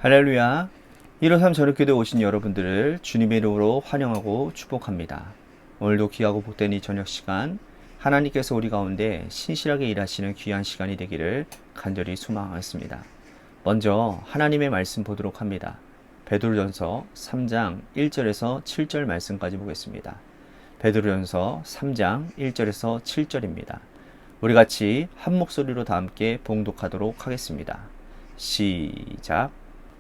할렐루야. 153 저녁교대 오신 여러분들을 주님의 이름으로 환영하고 축복합니다. 오늘도 귀하고 복된 이 저녁 시간 하나님께서 우리 가운데 신실하게 일하시는 귀한 시간이 되기를 간절히 소망하겠습니다. 먼저 하나님의 말씀 보도록 합니다. 베드로전서 3장 1절에서 7절 말씀까지 보겠습니다. 베드로전서 3장 1절에서 7절입니다. 우리 같이 한 목소리로 다 함께 봉독하도록 하겠습니다. 시작.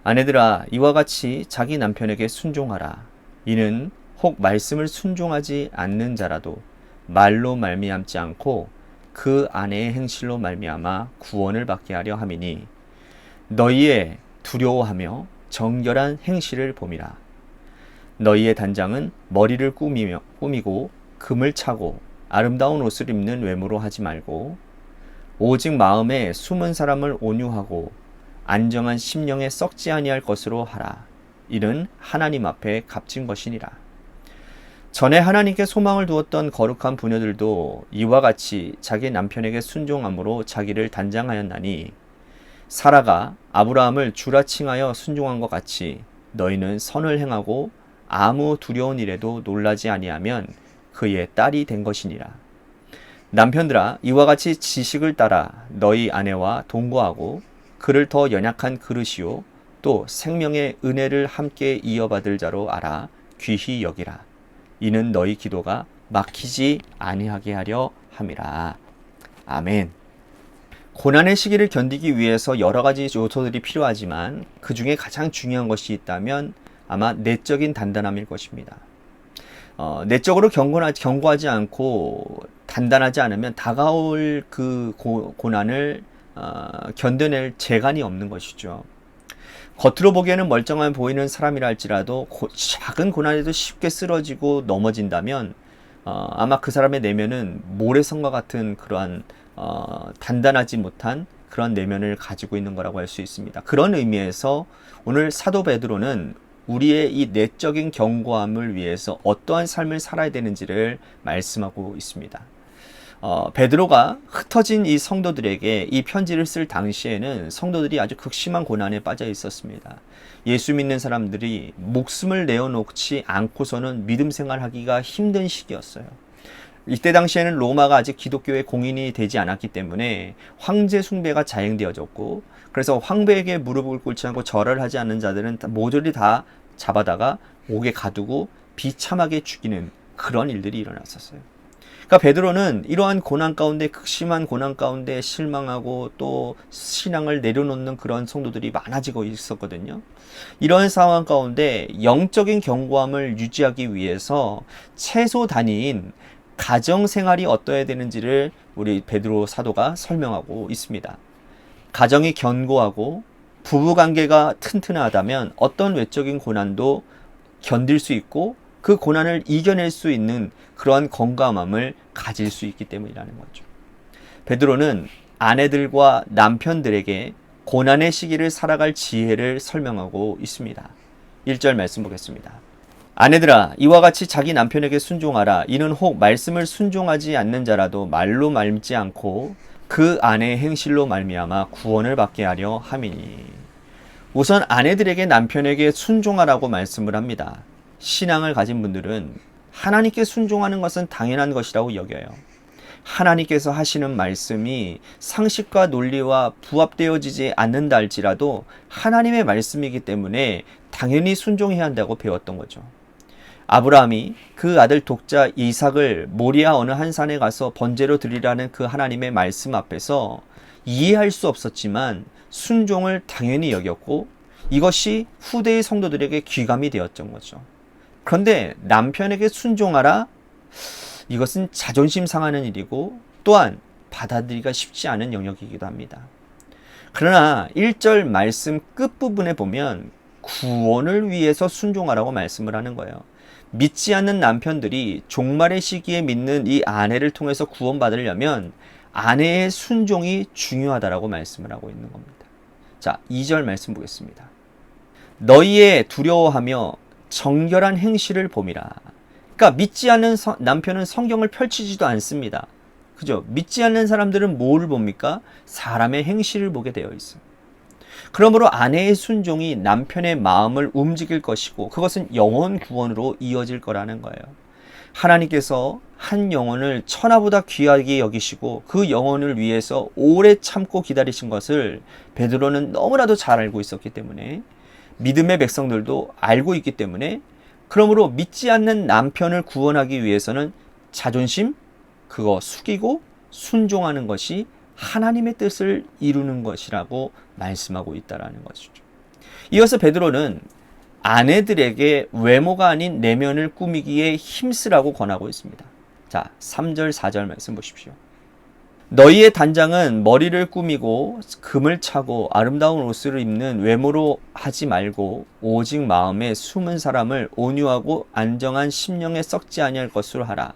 아내들아, 이와 같이 자기 남편에게 순종하라. 이는 혹 말씀을 순종하지 않는 자라도 말로 말미암지 않고 그 아내의 행실로 말미암아 구원을 받게 하려 함이니 너희의 두려워하며 정결한 행실을 봄이라. 너희의 단장은 머리를 꾸미고 금을 차고 아름다운 옷을 입는 외모로 하지 말고 오직 마음에 숨은 사람을 온유하고 안정한 심령에 썩지 아니할 것으로 하라. 이는 하나님 앞에 값진 것이니라. 전에 하나님께 소망을 두었던 거룩한 부녀들도 이와 같이 자기 남편에게 순종함으로 자기를 단장하였나니 사라가 아브라함을 주라 칭하여 순종한 것 같이 너희는 선을 행하고 아무 두려운 일에도 놀라지 아니하면 그의 딸이 된 것이니라. 남편들아, 이와 같이 지식을 따라 너희 아내와 동거하고 그를 더 연약한 그릇이요 또 생명의 은혜를 함께 이어받을 자로 알아 귀히 여기라. 이는 너희 기도가 막히지 아니하게 하려 함이라. 아멘. 고난의 시기를 견디기 위해서 여러 가지 요소들이 필요하지만 그 중에 가장 중요한 것이 있다면 아마 내적인 단단함일 것입니다. 내적으로 견고하지 않고 단단하지 않으면 다가올 그 고난을 견뎌낼 재간이 없는 것이죠. 겉으로 보기에는 멀쩡해 보이는 사람이라 할지라도 작은 고난에도 쉽게 쓰러지고 넘어진다면 아마 그 사람의 내면은 모래성과 같은 그러한 단단하지 못한 그런 내면을 가지고 있는 거라고 할 수 있습니다. 그런 의미에서 오늘 사도 베드로는 우리의 이 내적인 견고함을 위해서 어떠한 삶을 살아야 되는지를 말씀하고 있습니다. 베드로가 흩어진 이 성도들에게 이 편지를 쓸 당시에는 성도들이 아주 극심한 고난에 빠져 있었습니다. 예수 믿는 사람들이 목숨을 내어놓지 않고서는 믿음 생활하기가 힘든 시기였어요. 이때 당시에는 로마가 아직 기독교의 공인이 되지 않았기 때문에 황제 숭배가 자행되어졌고, 그래서 황배에게 무릎을 꿇지 않고 절을 하지 않는 자들은 모조리 다 잡아다가 옥에 가두고 비참하게 죽이는 그런 일들이 일어났었어요. 그러니까 베드로는 이러한 고난 가운데, 극심한 고난 가운데 실망하고 또 신앙을 내려놓는 그런 성도들이 많아지고 있었거든요. 이런 상황 가운데 영적인 견고함을 유지하기 위해서 최소 단위인 가정 생활이 어떠해야 되는지를 우리 베드로 사도가 설명하고 있습니다. 가정이 견고하고 부부 관계가 튼튼하다면 어떤 외적인 고난도 견딜 수 있고 그 고난을 이겨낼 수 있는 그러한 건강함을 가질 수 있기 때문이라는 거죠. 베드로는 아내들과 남편들에게 고난의 시기를 살아갈 지혜를 설명하고 있습니다. 1절 말씀 보겠습니다. 아내들아, 이와 같이 자기 남편에게 순종하라. 이는 혹 말씀을 순종하지 않는 자라도 말로 말지 않고 그 아내의 행실로 말미암아 구원을 받게 하려 함이니. 우선 아내들에게 남편에게 순종하라고 말씀을 합니다. 신앙을 가진 분들은 하나님께 순종하는 것은 당연한 것이라고 여겨요. 하나님께서 하시는 말씀이 상식과 논리와 부합되어지지 않는다 할지라도 하나님의 말씀이기 때문에 당연히 순종해야 한다고 배웠던 거죠. 아브라함이 그 아들 독자 이삭을 모리아 어느 한 산에 가서 번제로 드리라는 그 하나님의 말씀 앞에서 이해할 수 없었지만 순종을 당연히 여겼고 이것이 후대의 성도들에게 귀감이 되었던 거죠. 그런데 남편에게 순종하라? 이것은 자존심 상하는 일이고 또한 받아들이기가 쉽지 않은 영역이기도 합니다. 그러나 1절 말씀 끝부분에 보면 구원을 위해서 순종하라고 말씀을 하는 거예요. 믿지 않는 남편들이 종말의 시기에 믿는 이 아내를 통해서 구원받으려면 아내의 순종이 중요하다라고 말씀을 하고 있는 겁니다. 자, 2절 말씀 보겠습니다. 너희의 두려워하며 정결한 행실을 봄이라. 그러니까 믿지 않는 남편은 성경을 펼치지도 않습니다. 그죠? 믿지 않는 사람들은 뭐를 봅니까? 사람의 행실을 보게 되어 있어요. 그러므로 아내의 순종이 남편의 마음을 움직일 것이고 그것은 영혼 구원으로 이어질 거라는 거예요. 하나님께서 한 영혼을 천하보다 귀하게 여기시고 그 영혼을 위해서 오래 참고 기다리신 것을 베드로는 너무나도 잘 알고 있었기 때문에, 믿음의 백성들도 알고 있기 때문에, 그러므로 믿지 않는 남편을 구원하기 위해서는 자존심 그거 숙이고 순종하는 것이 하나님의 뜻을 이루는 것이라고 말씀하고 있다라는 것이죠. 이어서 베드로는 아내들에게 외모가 아닌 내면을 꾸미기에 힘쓰라고 권하고 있습니다. 자, 3절 4절 말씀 보십시오. 너희의 단장은 머리를 꾸미고 금을 차고 아름다운 옷을 입는 외모로 하지 말고 오직 마음에 숨은 사람을 온유하고 안정한 심령에 썩지 아니할 것으로 하라.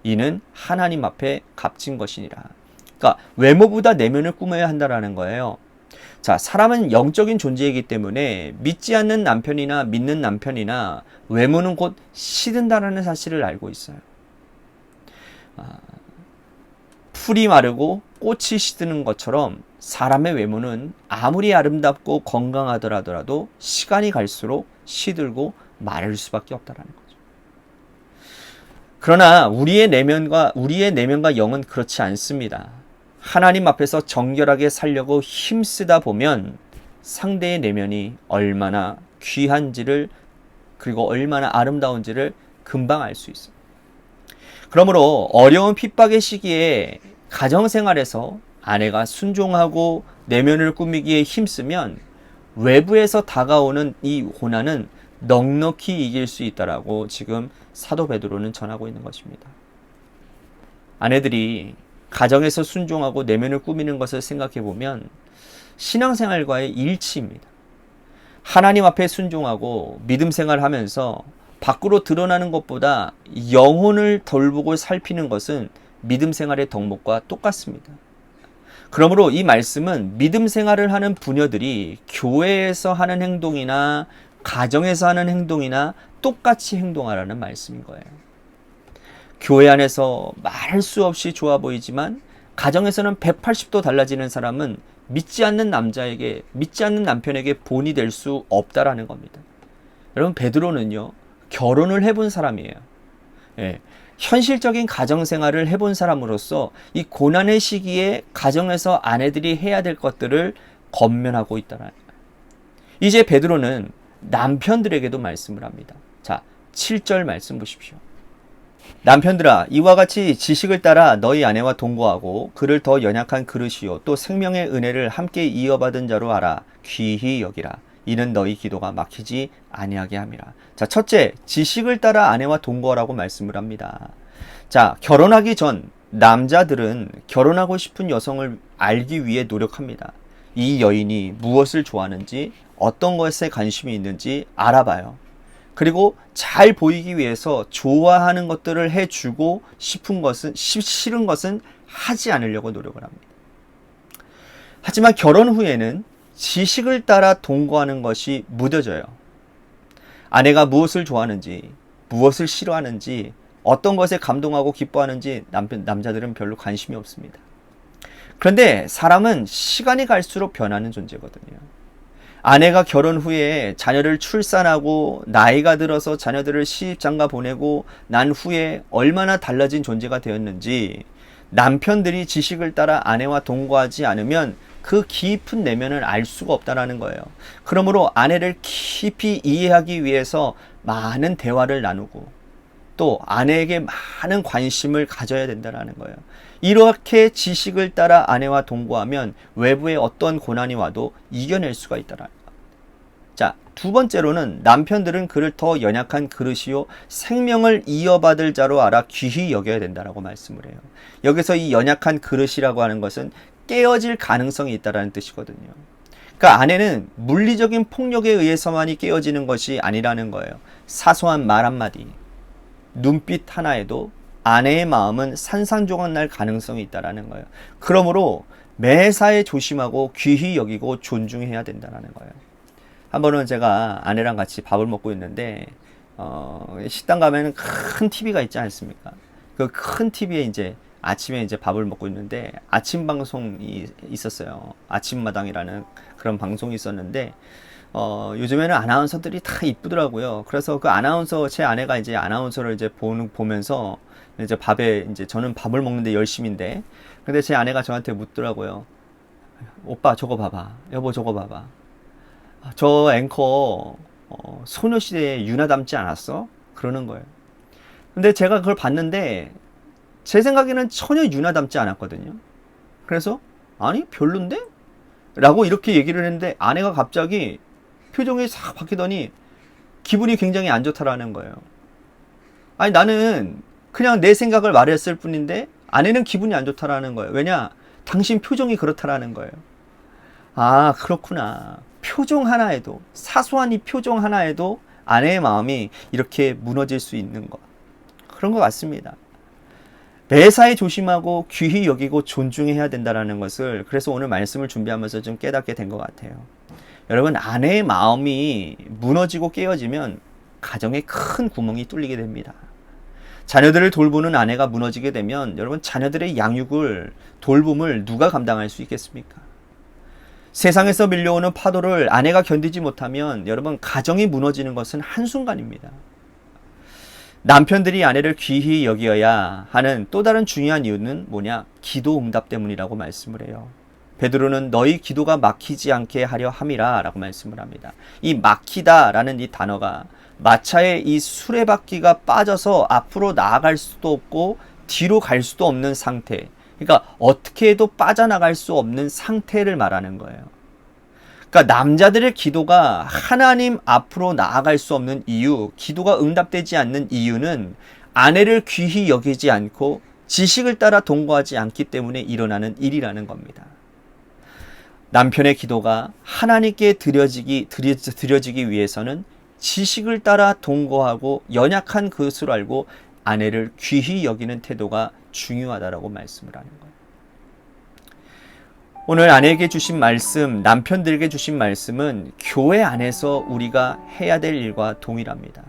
이는 하나님 앞에 값진 것이니라. 그러니까 외모보다 내면을 꾸며야 한다라는 거예요. 자, 사람은 영적인 존재이기 때문에 믿지 않는 남편이나 믿는 남편이나 외모는 곧 시든다라는 사실을 알고 있어요. 풀이 마르고 꽃이 시드는 것처럼 사람의 외모는 아무리 아름답고 건강하더라도 시간이 갈수록 시들고 마를 수밖에 없다라는 거죠. 그러나 우리의 내면과 영은 그렇지 않습니다. 하나님 앞에서 정결하게 살려고 힘쓰다 보면 상대의 내면이 얼마나 귀한지를, 그리고 얼마나 아름다운지를 금방 알 수 있습니다. 그러므로 어려운 핍박의 시기에 가정생활에서 아내가 순종하고 내면을 꾸미기에 힘쓰면 외부에서 다가오는 이 고난은 넉넉히 이길 수 있다라고 지금 사도 베드로는 전하고 있는 것입니다. 아내들이 가정에서 순종하고 내면을 꾸미는 것을 생각해 보면 신앙생활과의 일치입니다. 하나님 앞에 순종하고 믿음 생활하면서 밖으로 드러나는 것보다 영혼을 돌보고 살피는 것은 믿음 생활의 덕목과 똑같습니다. 그러므로 이 말씀은 믿음 생활을 하는 부녀들이 교회에서 하는 행동이나 가정에서 하는 행동이나 똑같이 행동하라는 말씀인 거예요. 교회 안에서 말할 수 없이 좋아 보이지만 가정에서는 180도 달라지는 사람은 믿지 않는 남편에게 본이 될 수 없다라는 겁니다. 여러분, 베드로는요, 결혼을 해본 사람이에요. 예, 현실적인 가정생활을 해본 사람으로서 이 고난의 시기에 가정에서 아내들이 해야 될 것들을 권면하고 있다는 거예요. 이제 베드로는 남편들에게도 말씀을 합니다. 자, 7절 말씀 보십시오. 남편들아, 이와 같이 지식을 따라 너희 아내와 동거하고 그를 더 연약한 그릇이요 또 생명의 은혜를 함께 이어받은 자로 알아 귀히 여기라. 이는 너희 기도가 막히지 아니하게 함이라. 자, 첫째, 지식을 따라 아내와 동거하라고 말씀을 합니다. 자, 결혼하기 전 남자들은 결혼하고 싶은 여성을 알기 위해 노력합니다. 이 여인이 무엇을 좋아하는지, 어떤 것에 관심이 있는지 알아봐요. 그리고 잘 보이기 위해서 좋아하는 것들을 해주고 싫은 것은 하지 않으려고 노력을 합니다. 하지만 결혼 후에는 지식을 따라 동거하는 것이 무뎌져요. 아내가 무엇을 좋아하는지, 무엇을 싫어하는지, 어떤 것에 감동하고 기뻐하는지 남자들은 별로 관심이 없습니다. 그런데 사람은 시간이 갈수록 변하는 존재거든요. 아내가 결혼 후에 자녀를 출산하고 나이가 들어서 자녀들을 시집장가 보내고 난 후에 얼마나 달라진 존재가 되었는지 남편들이 지식을 따라 아내와 동거하지 않으면 그 깊은 내면을 알 수가 없다는 거예요. 그러므로 아내를 깊이 이해하기 위해서 많은 대화를 나누고 또 아내에게 많은 관심을 가져야 된다는 거예요. 이렇게 지식을 따라 아내와 동거하면 외부에 어떤 고난이 와도 이겨낼 수가 있다는 거예요. 자, 두 번째로는 남편들은 그를 더 연약한 그릇이요 생명을 이어받을 자로 알아 귀히 여겨야 된다라고 말씀을 해요. 여기서 이 연약한 그릇이라고 하는 것은 깨어질 가능성이 있다는 뜻이거든요. 그러니까 아내는 물리적인 폭력에 의해서만이 깨어지는 것이 아니라는 거예요. 사소한 말 한마디, 눈빛 하나에도 아내의 마음은 산산조각 날 가능성이 있다는 거예요. 그러므로 매사에 조심하고 귀히 여기고 존중해야 된다는 거예요. 한 번은 제가 아내랑 같이 밥을 먹고 있는데 식당 가면은 큰 TV가 있지 않습니까? 그 큰 TV에 이제 아침에 이제 밥을 먹고 있는데 아침 방송이 있었어요. 아침마당이라는 그런 방송이 있었는데 요즘에는 아나운서들이 다 이쁘더라고요. 그래서 그 아나운서 제 아내가 이제 아나운서를 이제 보면서 이제 밥에 이제 저는 밥을 먹는데 열심인데 근데 제 아내가 저한테 묻더라고요. 오빠 저거 봐봐. 여보 저거 봐봐. 저 앵커 소녀시대에 유나 닮지 않았어? 그러는 거예요. 근데 제가 그걸 봤는데 제 생각에는 전혀 유나 닮지 않았거든요. 그래서 아니 별론데? 라고 이렇게 얘기를 했는데 아내가 갑자기 표정이 싹 바뀌더니 기분이 굉장히 안 좋다라는 거예요. 아니 나는 그냥 내 생각을 말했을 뿐인데 아내는 기분이 안 좋다라는 거예요. 왜냐? 당신 표정이 그렇다라는 거예요. 아 그렇구나. 표정 하나에도 사소한 이 표정 하나에도 아내의 마음이 이렇게 무너질 수 있는 것. 그런 것 같습니다. 매사에 조심하고 귀히 여기고 존중해야 된다는 것을 그래서 오늘 말씀을 준비하면서 좀 깨닫게 된 것 같아요. 여러분 아내의 마음이 무너지고 깨어지면 가정에 큰 구멍이 뚫리게 됩니다. 자녀들을 돌보는 아내가 무너지게 되면 여러분 자녀들의 양육을 돌봄을 누가 감당할 수 있겠습니까? 세상에서 밀려오는 파도를 아내가 견디지 못하면 여러분 가정이 무너지는 것은 한순간입니다. 남편들이 아내를 귀히 여겨야 하는 또 다른 중요한 이유는 뭐냐? 기도 응답 때문이라고 말씀을 해요. 베드로는 너희 기도가 막히지 않게 하려 함이라 라고 말씀을 합니다. 이 막히다 라는 이 단어가 마차의 이 수레바퀴가 빠져서 앞으로 나아갈 수도 없고 뒤로 갈 수도 없는 상태. 그러니까 어떻게 해도 빠져나갈 수 없는 상태를 말하는 거예요. 그러니까 남자들의 기도가 하나님 앞으로 나아갈 수 없는 이유, 기도가 응답되지 않는 이유는 아내를 귀히 여기지 않고 지식을 따라 동거하지 않기 때문에 일어나는 일이라는 겁니다. 남편의 기도가 하나님께 드려지기 위해서는 지식을 따라 동거하고 연약한 그것을 알고 아내를 귀히 여기는 태도가 중요하다라고 말씀을 하는 거예요. 오늘 아내에게 주신 말씀, 남편들에게 주신 말씀은 교회 안에서 우리가 해야 될 일과 동일합니다.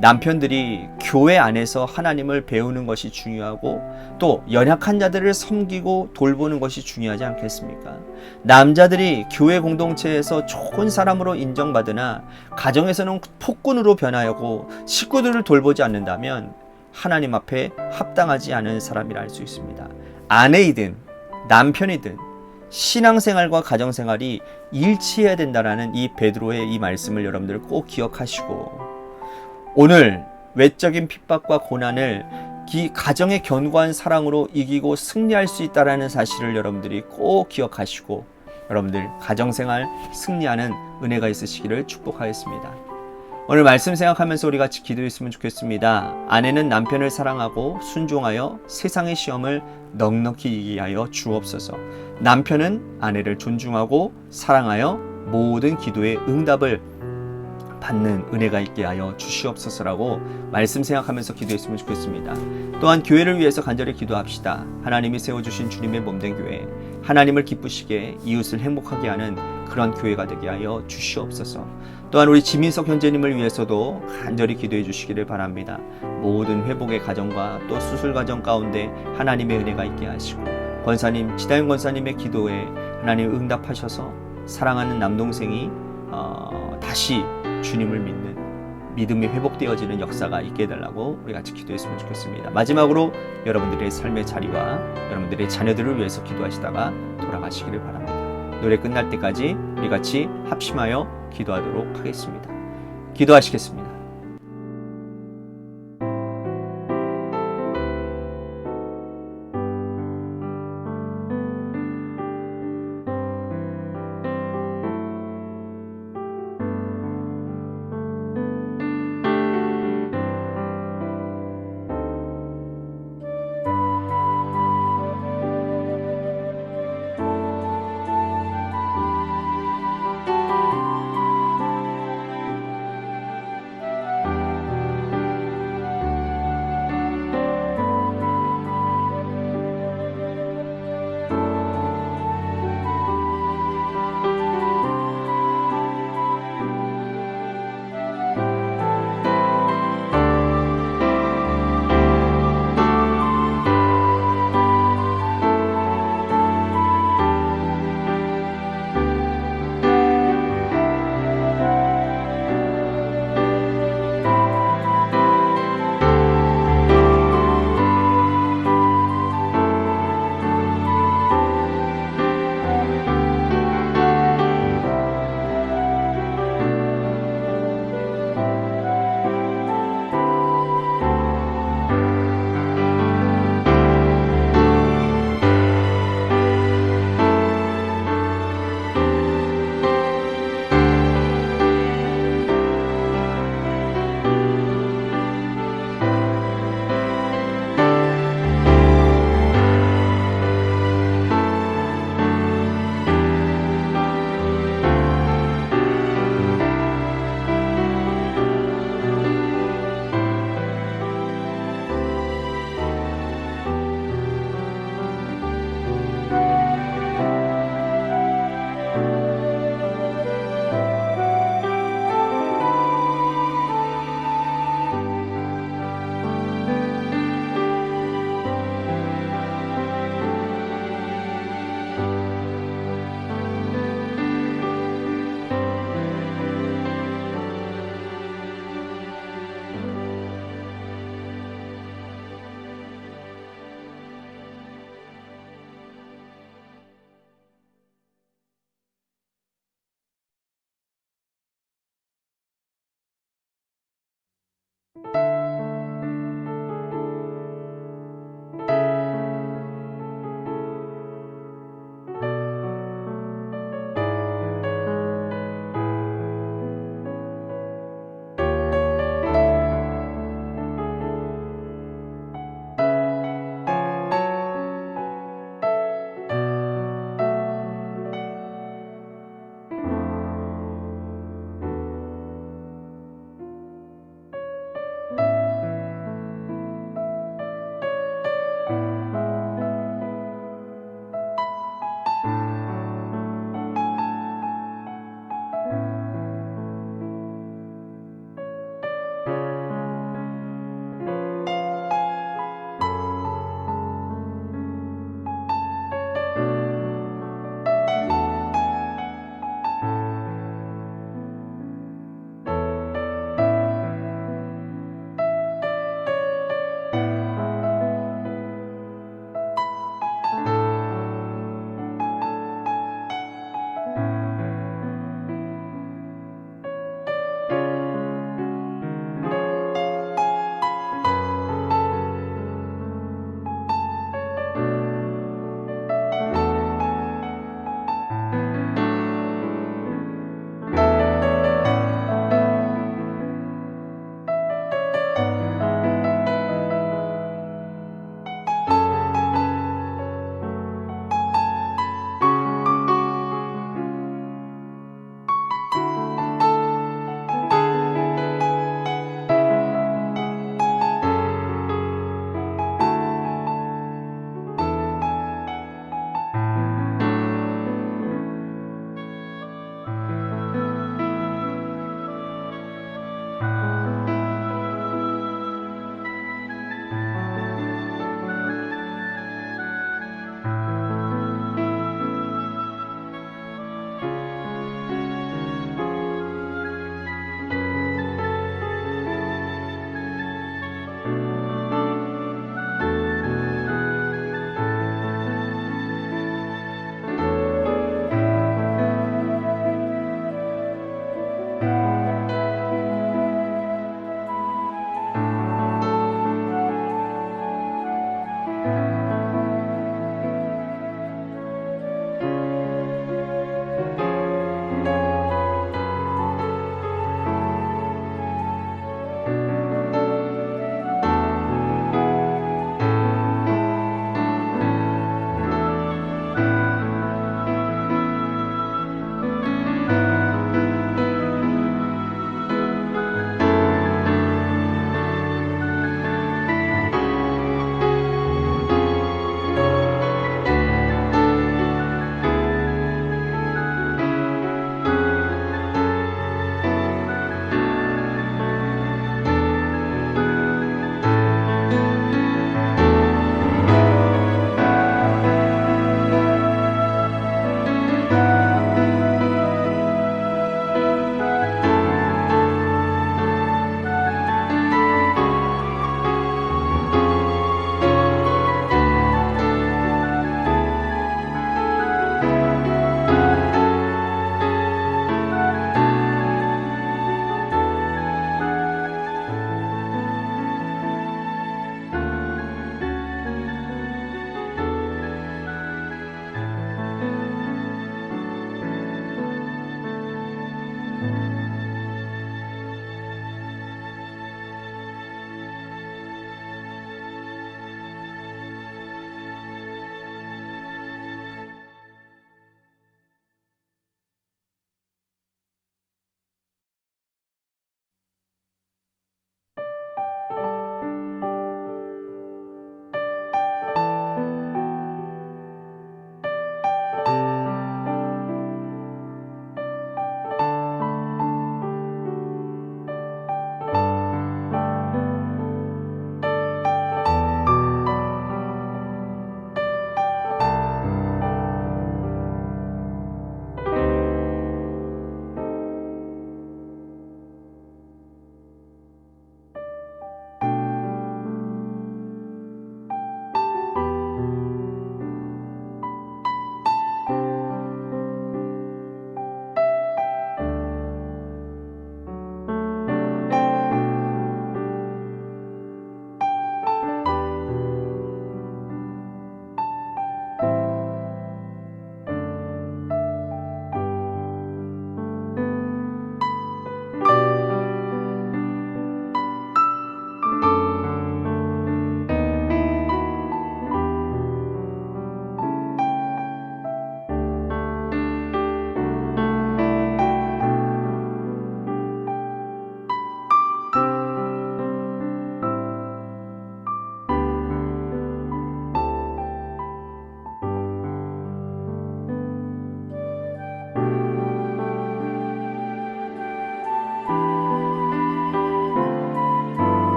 남편들이 교회 안에서 하나님을 배우는 것이 중요하고 또 연약한 자들을 섬기고 돌보는 것이 중요하지 않겠습니까? 남자들이 교회 공동체에서 좋은 사람으로 인정받으나 가정에서는 폭군으로 변하고 식구들을 돌보지 않는다면 하나님 앞에 합당하지 않은 사람이라 할 수 있습니다. 아내이든 남편이든 신앙생활과 가정생활이 일치해야 된다는 이 베드로의 이 말씀을 여러분들 꼭 기억하시고 오늘 외적인 핍박과 고난을 이 가정의 견고한 사랑으로 이기고 승리할 수 있다는 사실을 여러분들이 꼭 기억하시고 여러분들 가정생활 승리하는 은혜가 있으시기를 축복하겠습니다. 오늘 말씀 생각하면서 우리 같이 기도했으면 좋겠습니다. 아내는 남편을 사랑하고 순종하여 세상의 시험을 넉넉히 이기게 하여 주옵소서. 남편은 아내를 존중하고 사랑하여 모든 기도의 응답을 받는 은혜가 있게 하여 주시옵소서라고 말씀 생각하면서 기도했으면 좋겠습니다. 또한 교회를 위해서 간절히 기도합시다. 하나님이 세워주신 주님의 몸된 교회, 하나님을 기쁘시게 이웃을 행복하게 하는 그런 교회가 되게 하여 주시옵소서. 또한 우리 지민석 형제님을 위해서도 간절히 기도해 주시기를 바랍니다. 모든 회복의 과정과 또 수술 과정 가운데 하나님의 은혜가 있게 하시고 권사님, 지다영 권사님의 기도에 하나님 응답하셔서 사랑하는 남동생이 다시 주님을 믿는 믿음이 회복되어지는 역사가 있게 해달라고 우리 같이 기도했으면 좋겠습니다. 마지막으로 여러분들의 삶의 자리와 여러분들의 자녀들을 위해서 기도하시다가 돌아가시기를 바랍니다. 노래 끝날 때까지 우리 같이 합심하여 기도하도록 하겠습니다. 기도하시겠습니다. 네.